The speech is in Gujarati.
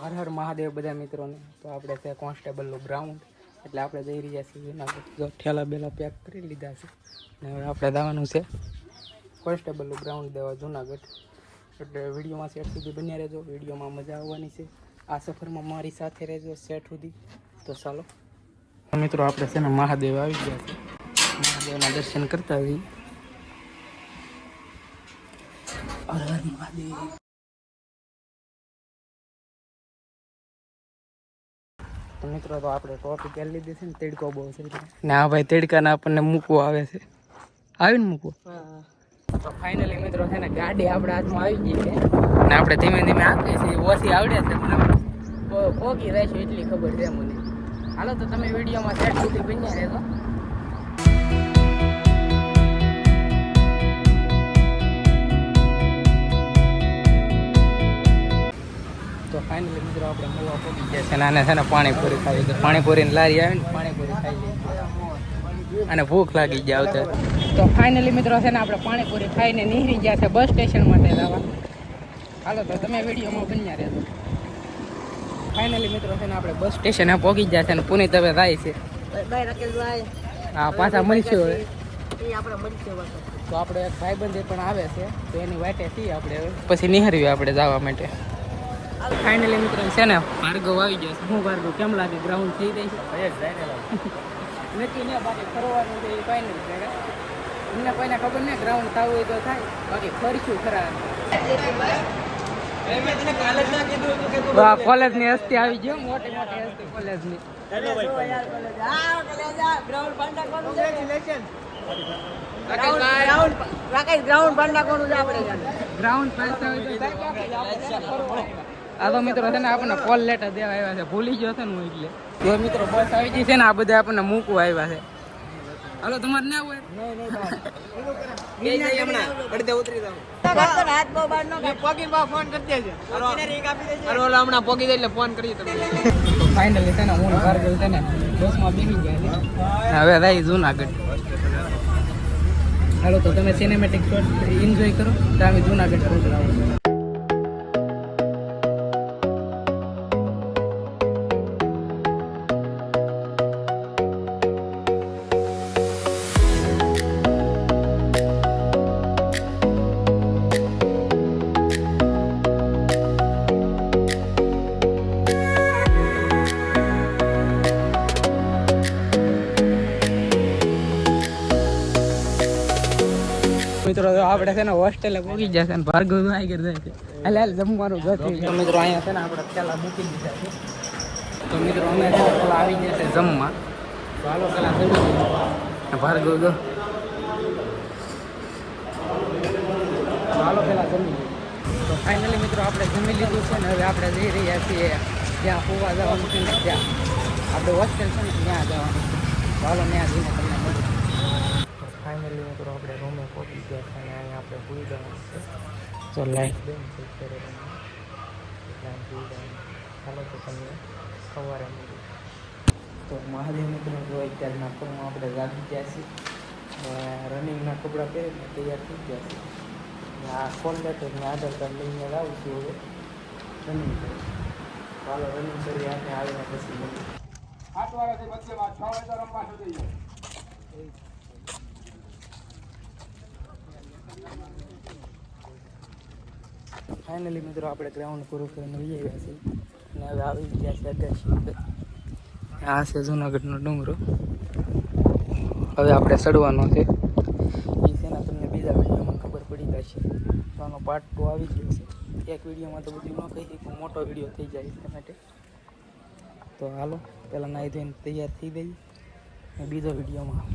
હર હર મહાદેવ બધા મિત્રોને. તો આપણે છે કોન્સ્ટેબલનું ગ્રાઉન્ડ, એટલે આપણે જઈ રહ્યા છીએ જુનાગઢ. ઠેલા બેલા પેક કરી લીધા છે ને હવે આપણે જવાનું છે કોન્સ્ટેબલનું ગ્રાઉન્ડ દેવા જુનાગઢ. એટલે વિડીયોમાં સેટ સુધી બન્યા રહેજો, વિડીયોમાં મજા આવવાની છે. આ સફરમાં મારી સાથે રહેજો સેટ સુધી. તો ચાલો મિત્રો, આપણે છે ને મહાદેવ આવી ગયા છે, મહાદેવના દર્શન કરતા હોઈએ. હર હર મહાદેવ. તો મિત્રો, તો આપણે ટોપી કરી લીધી છે ને, તેડકો બહુ છે ને. હા ભાઈ, તેડકાને આપણને મૂકવો આવે છે, આવીને મૂકવો. તો ફાઇનલી મિત્રો છે ને, ગાડી આપણે હાથમાં આવી ગઈ છે ને આપણે ધીમે ધીમે આપીએ છીએ. ઓછી આવડે છે પણ પોગી રહીશું એટલી ખબર છે મને. હાલો તો તમે વિડીયોમાં સેટ સુધી બન્યા રહેજો. તો ફાઇનલી મિત્રો આપણે મળવા પહોંચી ગયા છે. અને છે ને પાણીપુરી ખાવી છે. પાણીપુરીની લારી આવે ને, પાણીપુરી ખાઈ લઈએ અને ભૂખ લાગી જાય આવતા. તો ફાઇનલી મિત્રો છે ને, આપણે પાણીપુરી ખાઈને નીકળી ગયા છે બસ સ્ટેશન માટે જવા. હાલો તો તમે વિડીયોમાં બન્યા રહેજો. ફાઇનલી મિત્રો છે ને, આપણે બસ સ્ટેશને પહોંચી ગયા છે અને પુનિત હવે જાય છે. હા, પાછા મળશું હવે. તો આપણે એક ભાઈબંધ પણ આવે છે, તો એની વાટે છીએ આપણે હવે. પછી નિહાળ્યું આપણે જવા માટે. ફાઇનલી મિત્રો છે ને, ભાર્ગવ આવી ગયો છે. હું ભાર્ગવ, કેમ લાગે? ગ્રાઉન્ડ થઈ જાય છે નક્કી ને, બાકી ફરવાનું છે એ ફાઇનલ છે. એમને કોઈને ખબર નહીં, ગ્રાઉન્ડ થવું હોય તો થાય, બાકી ફરશું ખરા. કોલેજ ની હસ્તી આવી ગયો, મોટી મોટી હસ્તી કોલેજ ની. આ તો મિત્રો છે ને, આપણને કોલ લેટર દેવા આવ્યા છે. ભૂલી ગયો છે ને હું, એટલે જો મિત્રો બસ આવી ગઈ છે ને, આ બધા આપણને મૂકવા આવ્યા છે. હાલો, તમારે ના હોય હમણાં પોગી દે એટલે ફોન કરી. ફાઇનલી છે ને, હું ભાર્ગવ છે ને બસમાં બેસી ગયા. હવે રહી જુનાગઢ. હાલો તો તમે સિનેમેટિક શોટ એન્જોય કરો, તો અમે જુનાગઢ પહોંચવા. મિત્રો આપણે છે ને હોસ્ટેલે પહોંચી જશે ને ભાર્ગવ આવી ગયા જાય છે. એટલે જમવાનું ઘર મિત્રો અહીંયા છે ને, આપણે પેલા મૂકી દીધા છે. તો મિત્રો અમે પેલા આવી ગયા છે જમવા. ચાલો પેલા જમી ભાર્ગવ દો. ચાલો પેલા જમી. તો ફાઇનલી મિત્રો આપણે જમી લીધું છે ને, હવે આપણે જઈ રહ્યા છીએ જ્યાં હોવા જવાનું છે ને, ત્યાં આપણે હોસ્ટેલ છે ને ત્યાં જવાનું છે. ચાલો ત્યાં જઈને તમને મળીએ. ફાઇનલી મિત્રો આપણે રૂમે પહોંચી ગયા છે અને અહીંયા આપણે ભૂલી જવાનું છે. તો લાઈટ બેન છે અત્યારે ભૂલી જવાનું. ચાલો તો તમને સવારે મળીએ. તો મહાદેવ મિત્રો જો અત્યારના ફોનમાં આપણે જાગી ગયા છીએ. રનિંગના કપડાં પહેરીને તૈયાર થઈ ગયા છે. આ ફોન લેતો મેં આધાર કાર્ડ લઈને આવું છું હવે રનિંગ કરી. ચાલો રનિંગ કરી આપણે આવીને પછી મળીએ. 8 વાગ્યાથી મધ્યમાં 6 વાગે રમવા સુધી જાય. ફાઇનલી મિત્રો આપણે ગ્રાઉન્ડ પૂરું કરીને લઈ આવ્યા છીએ અને હવે આવી ગયા છે અગાશી. આ છે જુનાગઢનો ડુંગરો. હવે આપણે ચડવાનો છે. એ છે ને તમને બીજા વિડીયોમાં ખબર પડી જશે. તો આનો પાર્ટ 2 આવી ગયો છે. એક વિડીયોમાં તો બધું ન કહી શકું, મોટો વિડીયો થઈ જાય એટલા માટે. તો હાલો પહેલાં નાહી ધોઈને તૈયાર થઈ ગઈ, બીજો વિડીયોમાં